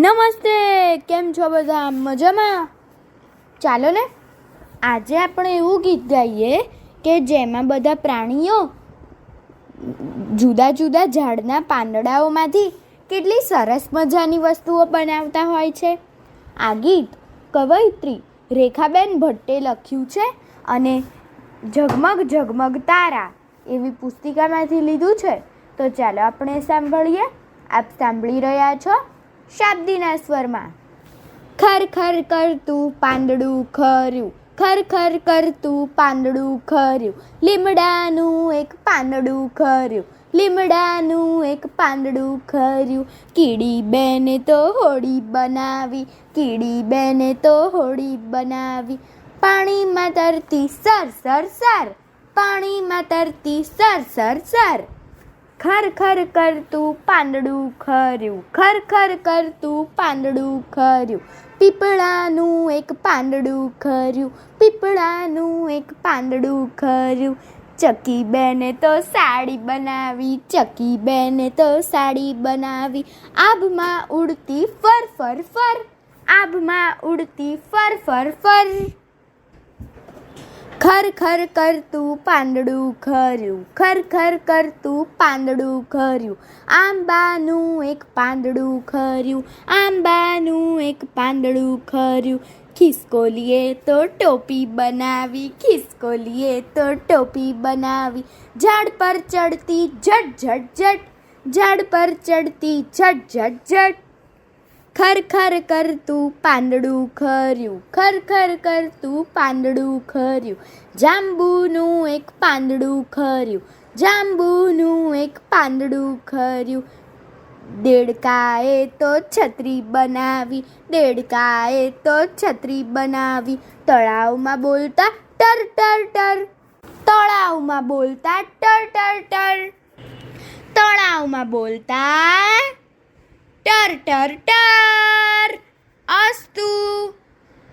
નમસ્તે, કેમ છો બધા? મજામાં? ચાલો ને આજે આપણે એવું ગીત ગાઈએ કે જેમાં બધા પ્રાણીઓ જુદા જુદા ઝાડના પાંદડાઓમાંથી કેટલી સરસ મજાની વસ્તુઓ બનાવતા હોય છે. આ ગીત કવયિત્રી રેખાબેન ભટ્ટે લખ્યું છે અને ઝગમગ ઝગમગ તારા એવી પુસ્તિકામાંથી લીધું છે. તો ચાલો આપણે સાંભળીએ. આપ સાંભળી રહ્યા છો શાબ્દીના સ્વરમાં. ખર ખર કરતું પાંદડું ખર્યું, ખર ખર કરતું પાંદડું ખર્યું, લીમડાનું એક પાંદડું ખર્યું, લીમડાનું એક પાંદડું ખર્યું. કીડી બેને તો હોડી બનાવી, કીડી બેને તો હોડી બનાવી. પાણીમાં તરતી સર સર સર, પાણીમાં તરતી સર સર સર. ખર ખર કરતું પાંદડું ખર્યું, ખર ખર કરતું પાંદડું ખર્યું, પીપળાનું એક પાંદડું ખર્યું, પીપળાનું એક પાંદડું ખર્યું. ચકી બેને તો સાડી બનાવી, ચકી બેને તો સાડી બનાવી. આભમાં ઉડતી ફર ફર ફર, આભમાં ઉડતી ફર ફર ફર. ખર ખર કરતું પાંદડું ખર્યું, ખર ખર કરતું પાંદડું ખર્યું, આંબાનું એક પાંદડું ખર્યું, આંબાનું એક પાંદડું ખર્યું. ખિસકોલીએ તો ટોપી બનાવી, ખિસકોલીએ તો ટોપી બનાવી. ઝાડ પર ચડતી ઝટ ઝટ ઝટ, ઝાડ પર ચડતી ઝટ ઝટ ઝટ. ખર ખર કરતું પાંદડું ખર્યું, ખર ખર કરતું પાંદડું ખર્યું, જાંબુનું એક પાંદડું ખર્યું, જાંબુનું એક પાંદડું ખર્યું. દેડકાએ તો છત્રી બનાવી, દેડકાએ તો છત્રી બનાવી. તળાવમાં બોલતા ટર ટર ટર, તળાવમાં બોલતા ટર ટર ટર, તળાવમાં બોલતા ટર ટર ટર. અસ્તુ.